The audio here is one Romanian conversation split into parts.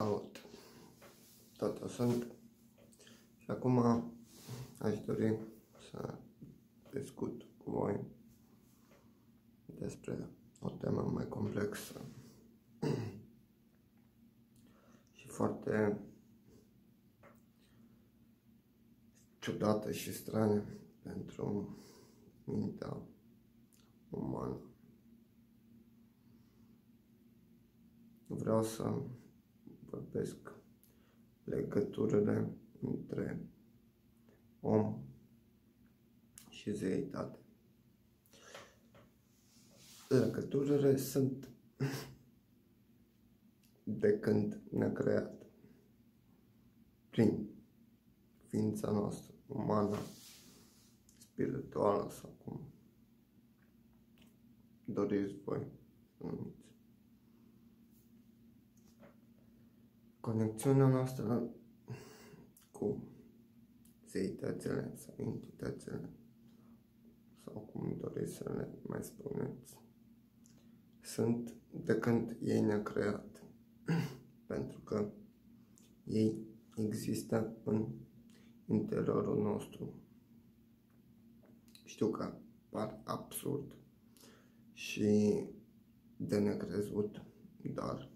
Salut! Tata sunt și acum aș dori să discut cu voi despre o temă mai complexă și foarte ciudată și stranie pentru mintea umană. Vreau să vorbesc legăturile între om și zeitate. Legăturile sunt de când ne-a creat prin ființa noastră umană, spirituală sau cum doriți voi să numiți. Conexiunea noastră cu zeitățile sau entitățile sau cum doriți să le mai spuneți, sunt de când ei ne-au creat, pentru că ei există în interiorul nostru. Știu că par absurd și de necrezut, dar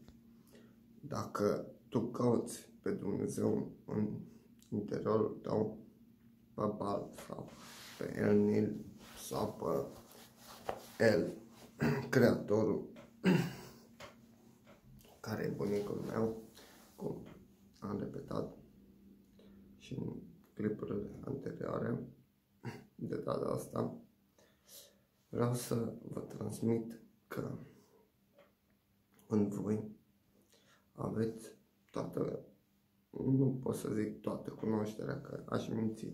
dacă tu cauți pe Dumnezeu în interiorul tău, pe Baal sau pe El Nil sau pe El, Creatorul, care e bunicul meu, cum am repetat și în clipurile anterioare, de data asta vreau să vă transmit că în voi aveți toată, nu pot să zic toată cunoașterea, că aș minți,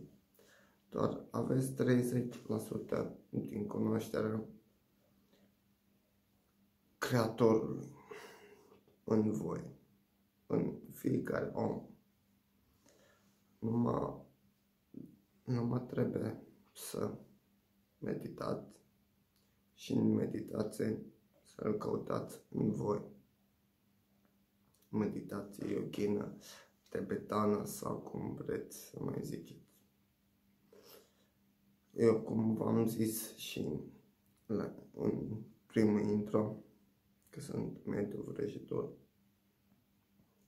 doar aveți 30% din cunoașterea Creatorului în voi, în fiecare om. Numai trebuie să meditați și în meditație să-L căutați în voi. Meditație yoghină, tibetană sau cum vreți să mai ziceți. Eu, cum v-am zis și în primul intro, că sunt mediu vrăjitor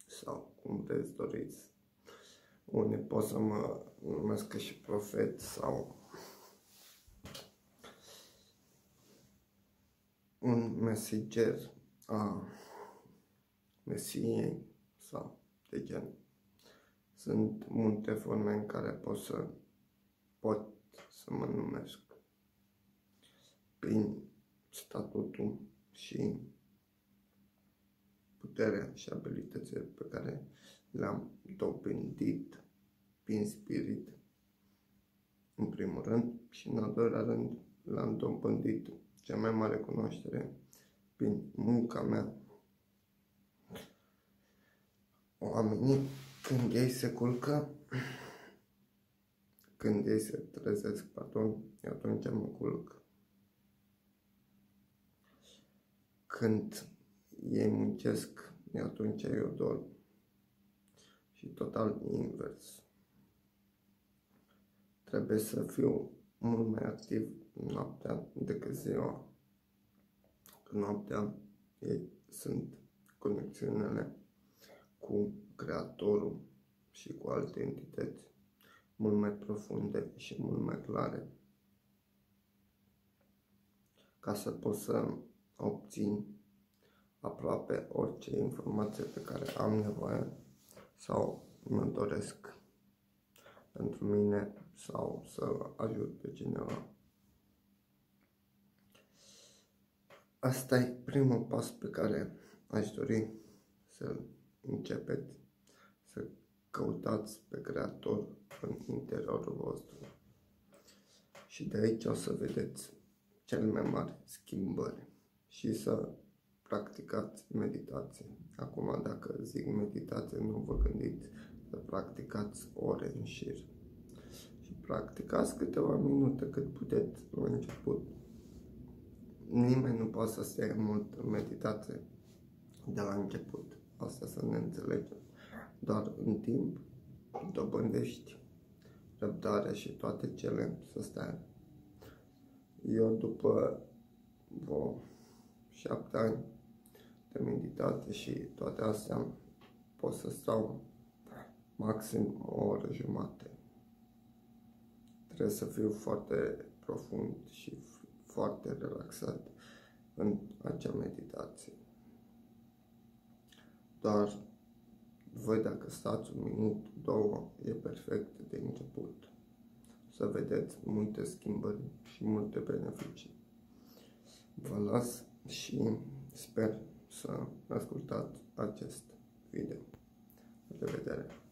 sau cum vreți doriți. Unii pot să mă numesc și profet sau un mesager a Mesiei sau de gen. Sunt multe forme în care pot să mă numesc prin statutul și puterea și abilitățile pe care le-am dobândit prin spirit, în primul rând, și în al doilea rând le-am dobândit cea mai mare cunoaștere prin munca mea. Oamenii, când ei se culcă, când ei se trezesc, atunci mă culc. Când ei muncesc, atunci eu dorm. Și total invers. Trebuie să fiu mult mai activ noaptea decât ziua. Noaptea sunt conexiunile cu Creatorul și cu alte entități mult mai profunde și mult mai clare, ca să pot să obțin aproape orice informație pe care am nevoie sau mă doresc pentru mine sau să ajut pe cineva. Asta e primul pas pe care aș dori să începeți, să căutați pe Creator în interiorul vostru. Și de aici o să vedeți cele mai mari schimbări și să practicați meditație. Acum, dacă zic meditație, nu vă gândiți să practicați ore în șir. Și practicați câteva minute cât puteți la început. Nimeni nu poate să stea mult în meditație de la început. asta să ne înțelegem. Doar în timp dobândești răbdarea și toate cele să stai. Eu după 7 ani de meditație și toate astea pot să stau maxim o oră jumate. Trebuie să fiu foarte profund și foarte relaxat în acea meditație. Doar voi dacă stați 1 minut, 2, e perfect de început. Să vedeți multe schimbări și multe beneficii. Vă las și sper să ascultați acest video. La revedere!